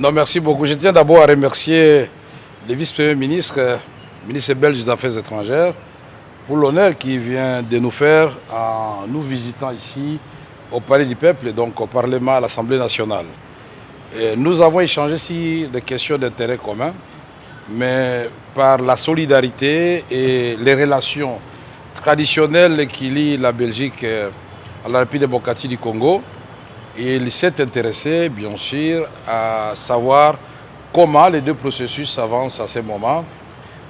Non, merci beaucoup. Je tiens d'abord à remercier le vice-premier ministre, ministre belge des Affaires étrangères, pour l'honneur qu'il vient de nous faire en nous visitant ici au Palais du Peuple, donc au Parlement, à l'Assemblée nationale. Et nous avons échangé sur des questions d'intérêt commun, mais par la solidarité et les relations traditionnelles qui lient la Belgique à la République démocratique du Congo, il s'est intéressé, bien sûr, à savoir comment les deux processus avancent à ce moment.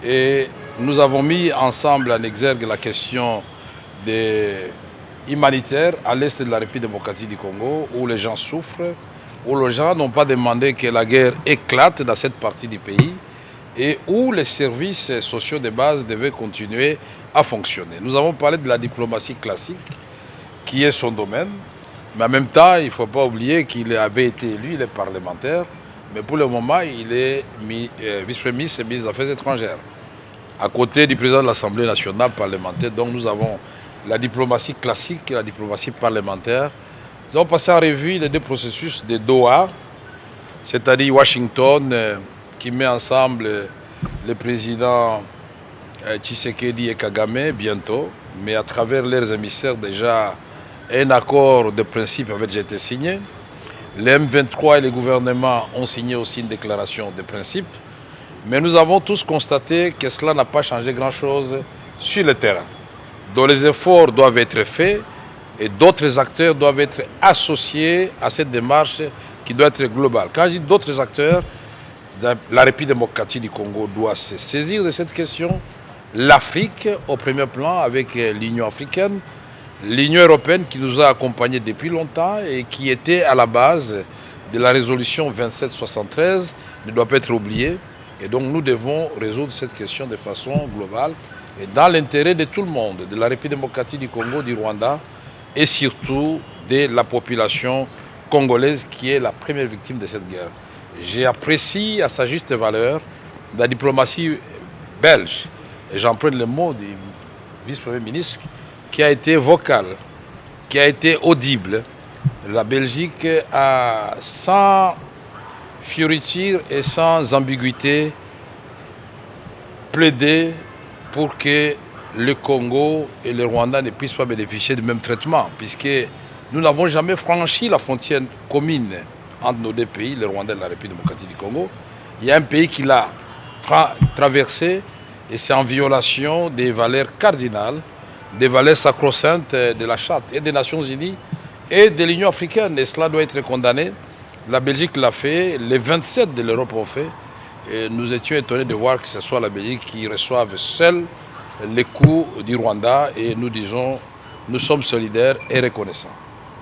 Et nous avons mis ensemble en exergue la question humanitaire à l'est de la République démocratique du Congo, où les gens souffrent, où les gens n'ont pas demandé que la guerre éclate dans cette partie du pays et où les services sociaux de base devaient continuer à fonctionner. Nous avons parlé de la diplomatie classique, qui est son domaine, mais en même temps, il ne faut pas oublier qu'il avait été élu, il est parlementaire, mais pour le moment, il est vice-premier ministre et ministre des Affaires étrangères, à côté du président de l'Assemblée nationale parlementaire. Donc nous avons la diplomatie classique et la diplomatie parlementaire. Nous avons passé en revue les deux processus de Doha, c'est-à-dire Washington, qui met ensemble le président Tshisekedi et Kagame bientôt, mais à travers leurs émissaires déjà, un accord de principe avait déjà été signé. Les M23 et les gouvernements ont signé aussi une déclaration de principe. Mais nous avons tous constaté que cela n'a pas changé grand-chose sur le terrain. Donc les efforts doivent être faits et d'autres acteurs doivent être associés à cette démarche qui doit être globale. Quand je dis d'autres acteurs, la République démocratique du Congo doit se saisir de cette question. L'Afrique au premier plan avec l'Union africaine, l'Union européenne qui nous a accompagnés depuis longtemps et qui était à la base de la résolution 2773 ne doit pas être oubliée. Et donc nous devons résoudre cette question de façon globale et dans l'intérêt de tout le monde, de la République démocratique du Congo, du Rwanda et surtout de la population congolaise qui est la première victime de cette guerre. J'apprécie à sa juste valeur la diplomatie belge, et j'emprunte le mot du vice-premier ministre, qui a été vocal, qui a été audible. La Belgique a, sans fioriture et sans ambiguïté, plaidé pour que le Congo et le Rwanda ne puissent pas bénéficier du même traitement, puisque nous n'avons jamais franchi la frontière commune entre nos deux pays, le Rwanda et la République démocratique du Congo. Il y a un pays qui l'a traversé et c'est en violation des valeurs cardinales, des valeurs sacro-saintes de la Charte et des Nations Unies et de l'Union africaine. Et cela doit être condamné. La Belgique l'a fait, les 27 de l'Europe ont fait. Et nous étions étonnés de voir que ce soit la Belgique qui reçoive seule les coups du Rwanda. Et nous disons, nous sommes solidaires et reconnaissants.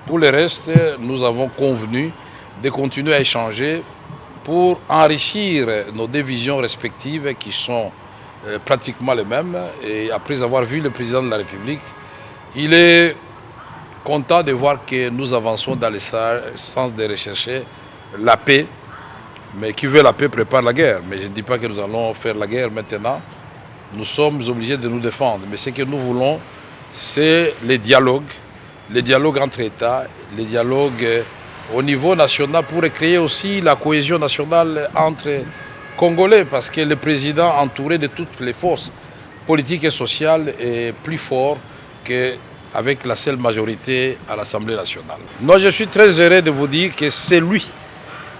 Pour le reste, nous avons convenu de continuer à échanger pour enrichir nos deux visions respectives qui sont pratiquement les mêmes. Et après avoir vu le président de la République, il est content de voir que nous avançons dans le sens de rechercher la paix. Mais qui veut la paix prépare la guerre. Mais je ne dis pas que nous allons faire la guerre maintenant. Nous sommes obligés de nous défendre. Mais ce que nous voulons, c'est les dialogues entre États, les dialogues au niveau national pour créer aussi la cohésion nationale entre Congolais, parce que le président entouré de toutes les forces politiques et sociales est plus fort qu'avec la seule majorité à l'Assemblée nationale. Moi, je suis très heureux de vous dire que c'est lui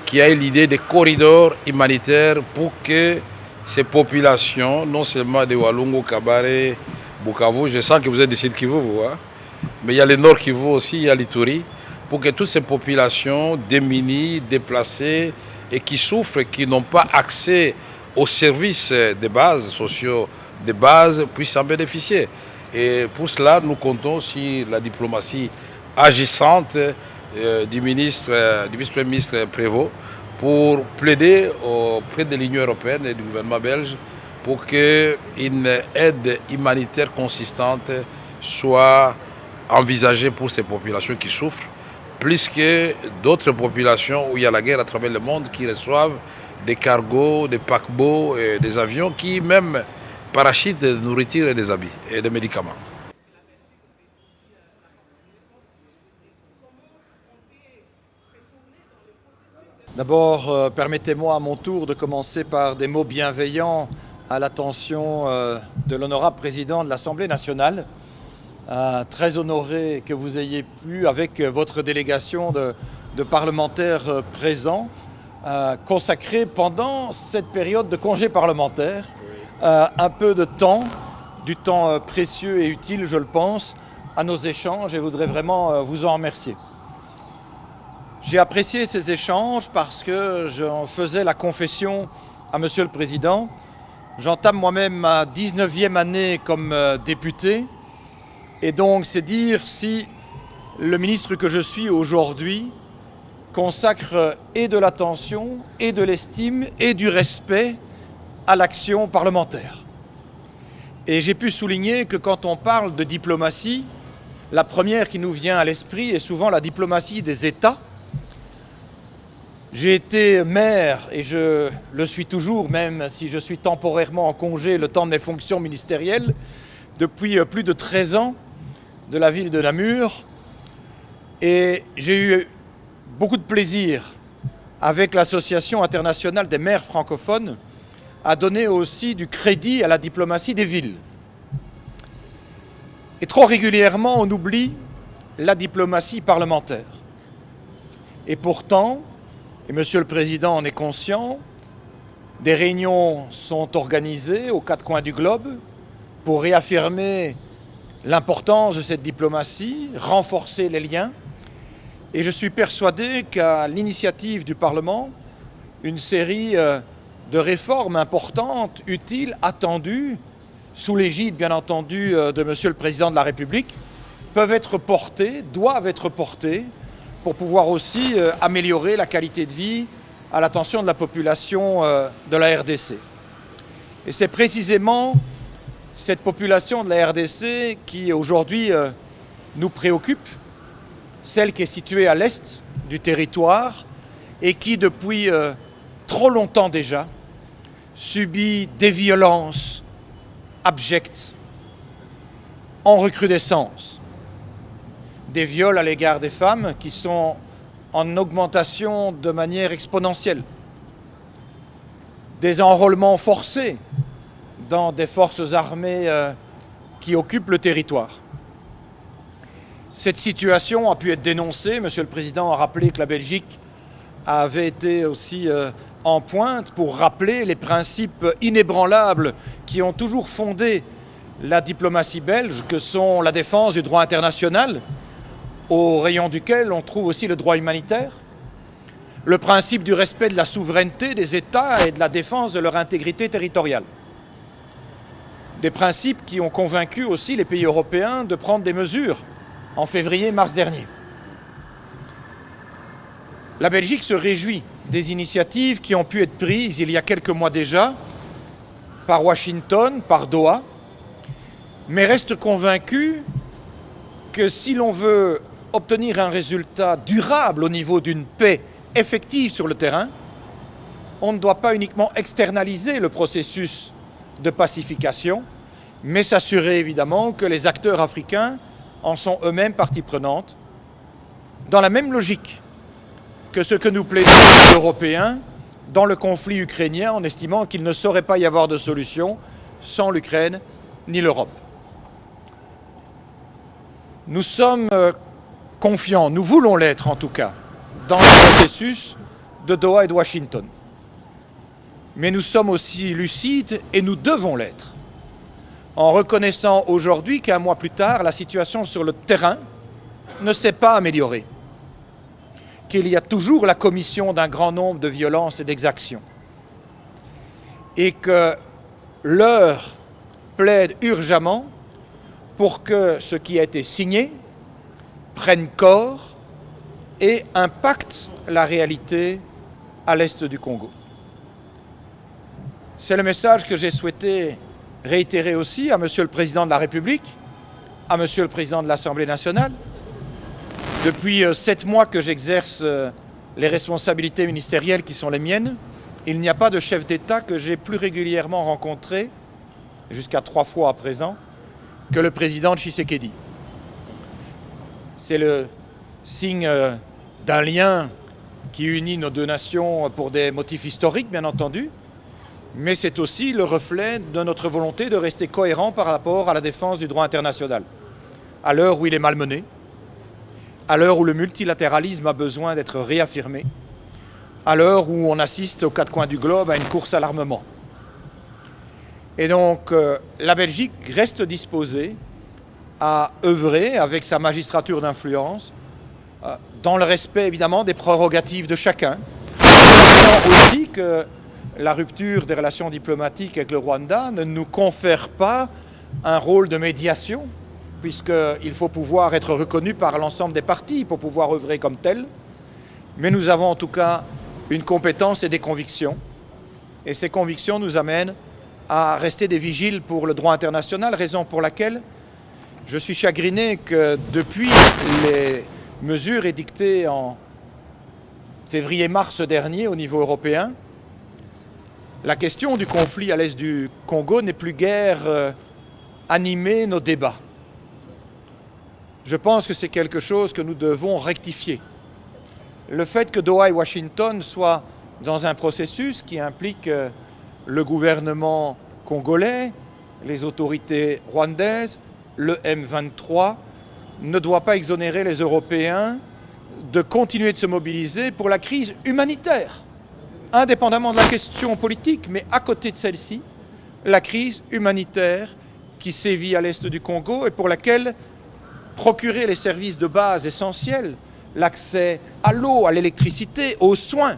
qui a eu l'idée des corridors humanitaires pour que ces populations, non seulement de Walungu, Kabare, Bukavu, je sens que vous êtes d'ici de Kivu, vous, hein? Mais il y a le Nord Kivu aussi, il y a l'Ituri, pour que toutes ces populations démunies, déplacées et qui souffrent, qui n'ont pas accès aux services de base, sociaux de base, puissent en bénéficier. Et pour cela, nous comptons sur la diplomatie agissante du vice-premier ministre Prévost pour plaider auprès de l'Union européenne et du gouvernement belge pour qu'une aide humanitaire consistante soit envisagée pour ces populations qui souffrent, plus que d'autres populations où il y a la guerre à travers le monde qui reçoivent des cargos, des paquebots, et des avions qui même parachutent de nourriture et des habits et des médicaments. D'abord, permettez-moi à mon tour de commencer par des mots bienveillants à l'attention de l'honorable président de l'Assemblée nationale. Très honoré que vous ayez pu, avec votre délégation de parlementaires présents, consacrer pendant cette période de congé parlementaire un peu de temps, du temps précieux et utile, je le pense, à nos échanges, et je voudrais vraiment vous en remercier. J'ai apprécié ces échanges parce que j'en faisais la confession à Monsieur le Président. J'entame moi-même ma 19e année comme député, et donc c'est dire si le ministre que je suis aujourd'hui consacre et de l'attention, et de l'estime, et du respect à l'action parlementaire. Et j'ai pu souligner que quand on parle de diplomatie, la première qui nous vient à l'esprit est souvent la diplomatie des États. J'ai été maire, et je le suis toujours, même si je suis temporairement en congé le temps de mes fonctions ministérielles, depuis plus de 13 ans, de la ville de Namur. Et j'ai eu beaucoup de plaisir, avec l'Association internationale des maires francophones, à donner aussi du crédit à la diplomatie des villes. Et trop régulièrement, on oublie la diplomatie parlementaire. Et pourtant, et Monsieur le Président en est conscient, des réunions sont organisées aux quatre coins du globe pour réaffirmer l'importance de cette diplomatie, renforcer les liens. Et je suis persuadé qu'à l'initiative du Parlement, une série de réformes importantes, utiles, attendues, sous l'égide bien entendu de Monsieur le Président de la République, peuvent être portées, doivent être portées, pour pouvoir aussi améliorer la qualité de vie à l'attention de la population de la RDC. Et c'est précisément cette population de la RDC qui aujourd'hui nous préoccupe, celle qui est située à l'est du territoire et qui depuis trop longtemps déjà subit des violences abjectes en recrudescence. Des viols à l'égard des femmes qui sont en augmentation de manière exponentielle. Des enrôlements forcés dans des forces armées qui occupent le territoire. Cette situation a pu être dénoncée. Monsieur le Président a rappelé que la Belgique avait été aussi en pointe pour rappeler les principes inébranlables qui ont toujours fondé la diplomatie belge, que sont la défense du droit international, au rayon duquel on trouve aussi le droit humanitaire, le principe du respect de la souveraineté des États et de la défense de leur intégrité territoriale. Des principes qui ont convaincu aussi les pays européens de prendre des mesures en février-mars dernier. La Belgique se réjouit des initiatives qui ont pu être prises il y a quelques mois déjà par Washington, par Doha, mais reste convaincue que si l'on veut obtenir un résultat durable au niveau d'une paix effective sur le terrain, on ne doit pas uniquement externaliser le processus de pacification, mais s'assurer évidemment que les acteurs africains en sont eux-mêmes partie prenante, dans la même logique que ce que nous plaidons les Européens dans le conflit ukrainien, en estimant qu'il ne saurait pas y avoir de solution sans l'Ukraine ni l'Europe. Nous sommes confiants, nous voulons l'être en tout cas, dans le processus de Doha et de Washington. Mais nous sommes aussi lucides et nous devons l'être, en reconnaissant aujourd'hui qu'un mois plus tard, la situation sur le terrain ne s'est pas améliorée, qu'il y a toujours la commission d'un grand nombre de violences et d'exactions, et que l'heure plaide urgemment pour que ce qui a été signé prenne corps et impacte la réalité à l'est du Congo. C'est le message que j'ai souhaité réitérer aussi à Monsieur le Président de la République, à Monsieur le Président de l'Assemblée nationale. Depuis 7 mois que j'exerce les responsabilités ministérielles qui sont les miennes, il n'y a pas de chef d'État que j'ai plus régulièrement rencontré, jusqu'à 3 fois à présent, que le président Tshisekedi. C'est le signe d'un lien qui unit nos deux nations pour des motifs historiques, bien entendu, mais c'est aussi le reflet de notre volonté de rester cohérent par rapport à la défense du droit international. À l'heure où il est malmené, à l'heure où le multilatéralisme a besoin d'être réaffirmé, à l'heure où on assiste aux quatre coins du globe à une course à l'armement. Et donc, la Belgique reste disposée à œuvrer avec sa magistrature d'influence, dans le respect évidemment des prérogatives de chacun, sachant aussi que la rupture des relations diplomatiques avec le Rwanda ne nous confère pas un rôle de médiation, puisqu'il faut pouvoir être reconnu par l'ensemble des parties pour pouvoir œuvrer comme tel. Mais nous avons en tout cas une compétence et des convictions. Et ces convictions nous amènent à rester des vigiles pour le droit international, raison pour laquelle je suis chagriné que depuis les mesures édictées en février-mars dernier au niveau européen, la question du conflit à l'est du Congo n'ait plus guère animé nos débats. Je pense que c'est quelque chose que nous devons rectifier. Le fait que Doha et Washington soient dans un processus qui implique le gouvernement congolais, les autorités rwandaises, le M23, ne doit pas exonérer les Européens de continuer de se mobiliser pour la crise humanitaire, indépendamment de la question politique, mais à côté de celle-ci, la crise humanitaire qui sévit à l'est du Congo et pour laquelle procurer les services de base essentiels, l'accès à l'eau, à l'électricité, aux soins,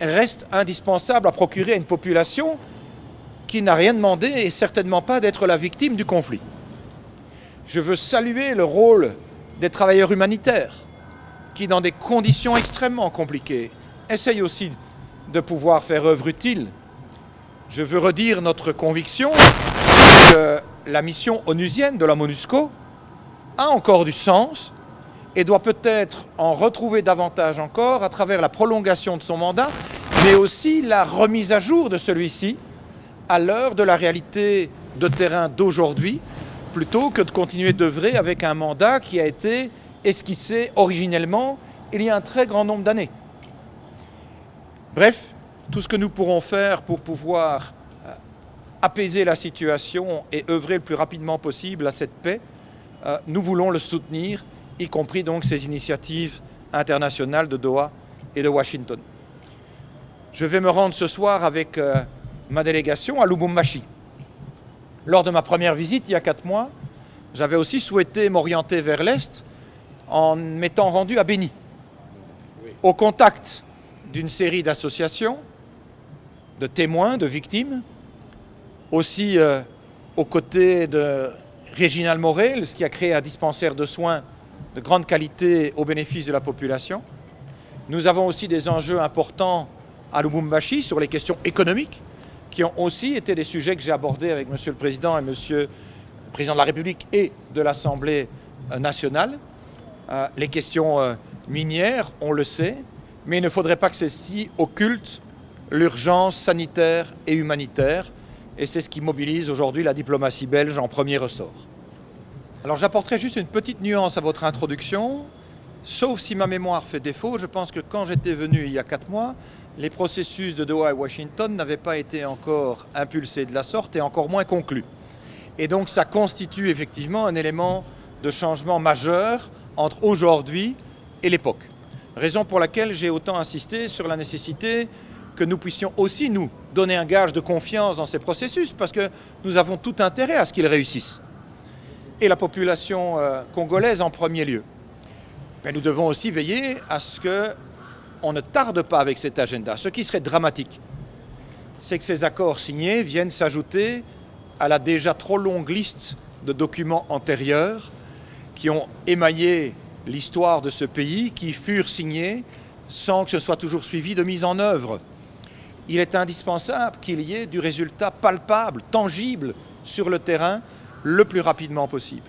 reste indispensable à procurer à une population qui n'a rien demandé et certainement pas d'être la victime du conflit. Je veux saluer le rôle des travailleurs humanitaires qui, dans des conditions extrêmement compliquées, essayent aussi de pouvoir faire œuvre utile. Je veux redire notre conviction que la mission onusienne de la MONUSCO a encore du sens et doit peut-être en retrouver davantage encore à travers la prolongation de son mandat, mais aussi la remise à jour de celui-ci à l'heure de la réalité de terrain d'aujourd'hui, plutôt que de continuer d'œuvrer avec un mandat qui a été esquissé originellement il y a un très grand nombre d'années. Bref, tout ce que nous pourrons faire pour pouvoir apaiser la situation et œuvrer le plus rapidement possible à cette paix, nous voulons le soutenir, y compris donc ces initiatives internationales de Doha et de Washington. Je vais me rendre ce soir avec ma délégation à Lubumbashi. Lors de ma première visite, il y a 4 mois, j'avais aussi souhaité m'orienter vers l'Est en m'étant rendu à Béni, au contact d'une série d'associations, de témoins, de victimes, aussi aux côtés de Réginald Morel, qui a créé un dispensaire de soins de grande qualité au bénéfice de la population. Nous avons aussi des enjeux importants à Lubumbashi sur les questions économiques, qui ont aussi été des sujets que j'ai abordés avec Monsieur le Président et Monsieur le Président de la République et de l'Assemblée nationale. Les questions minières, on le sait, mais il ne faudrait pas que celles-ci occultent l'urgence sanitaire et humanitaire, et c'est ce qui mobilise aujourd'hui la diplomatie belge en premier ressort. Alors j'apporterai juste une petite nuance à votre introduction, sauf si ma mémoire fait défaut. Je pense que quand j'étais venu il y a 4 mois, les processus de Doha et Washington n'avaient pas été encore impulsés de la sorte et encore moins conclus. Et donc ça constitue effectivement un élément de changement majeur entre aujourd'hui et l'époque. Raison pour laquelle j'ai autant insisté sur la nécessité que nous puissions aussi nous donner un gage de confiance dans ces processus, parce que nous avons tout intérêt à ce qu'ils réussissent. Et la population congolaise en premier lieu. Mais nous devons aussi veiller à ce qu'on ne tarde pas avec cet agenda. Ce qui serait dramatique, c'est que ces accords signés viennent s'ajouter à la déjà trop longue liste de documents antérieurs qui ont émaillé l'histoire de ce pays, qui furent signés sans que ce soit toujours suivi de mise en œuvre. Il est indispensable qu'il y ait du résultat palpable, tangible sur le terrain, le plus rapidement possible.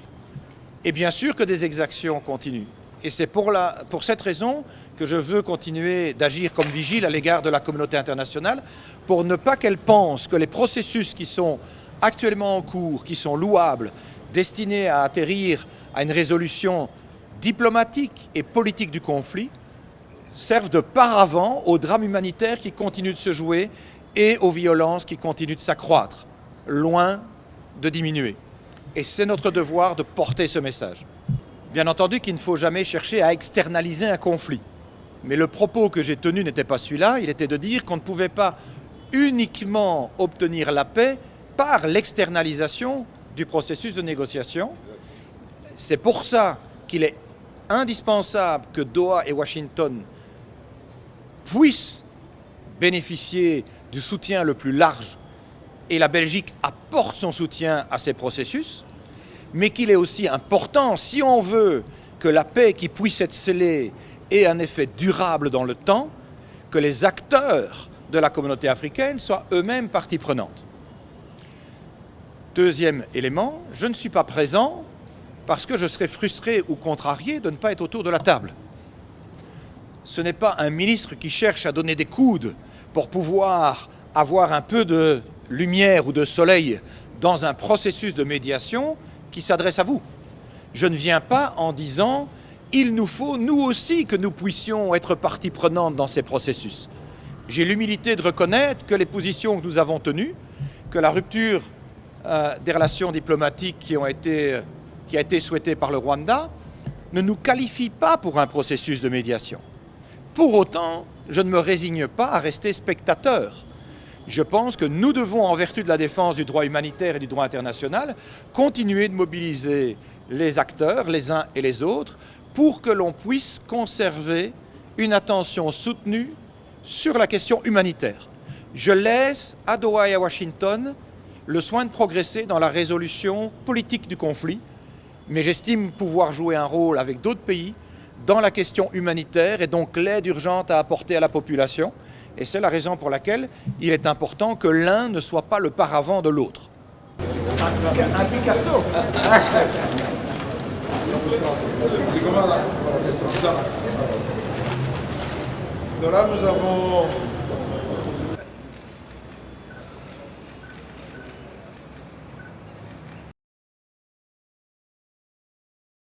Et bien sûr que des exactions continuent. Et c'est pour cette raison que je veux continuer d'agir comme vigile à l'égard de la communauté internationale, pour ne pas qu'elle pense que les processus qui sont actuellement en cours, qui sont louables, destinés à atterrir à une résolution diplomatique et politique du conflit, servent de paravent au drame humanitaire qui continue de se jouer et aux violences qui continuent de s'accroître, loin de diminuer. Et c'est notre devoir de porter ce message. Bien entendu qu'il ne faut jamais chercher à externaliser un conflit. Mais le propos que j'ai tenu n'était pas celui-là, il était de dire qu'on ne pouvait pas uniquement obtenir la paix par l'externalisation du processus de négociation. C'est pour ça qu'il est indispensable que Doha et Washington puissent bénéficier du soutien le plus large et la Belgique apporte son soutien à ces processus, mais qu'il est aussi important, si on veut que la paix qui puisse être scellée ait un effet durable dans le temps, que les acteurs de la communauté africaine soient eux-mêmes partie prenante. Deuxième élément, je ne suis pas présent parce que je serais frustré ou contrarié de ne pas être autour de la table. Ce n'est pas un ministre qui cherche à donner des coudes pour pouvoir avoir un peu de lumière ou de soleil dans un processus de médiation qui s'adresse à vous. Je ne viens pas en disant « il nous faut, nous aussi, que nous puissions être partie prenante dans ces processus ». J'ai l'humilité de reconnaître que les positions que nous avons tenues, que la rupture des relations diplomatiques qui a été souhaitée par le Rwanda, ne nous qualifie pas pour un processus de médiation. Pour autant, je ne me résigne pas à rester spectateur. Je pense que nous devons, en vertu de la défense du droit humanitaire et du droit international, continuer de mobiliser les acteurs, les uns et les autres, pour que l'on puisse conserver une attention soutenue sur la question humanitaire. Je laisse à Doha et à Washington le soin de progresser dans la résolution politique du conflit, mais j'estime pouvoir jouer un rôle avec d'autres pays dans la question humanitaire et donc l'aide urgente à apporter à la population. Et c'est la raison pour laquelle il est important que l'un ne soit pas le paravent de l'autre. Un Picasso. Là, nous avons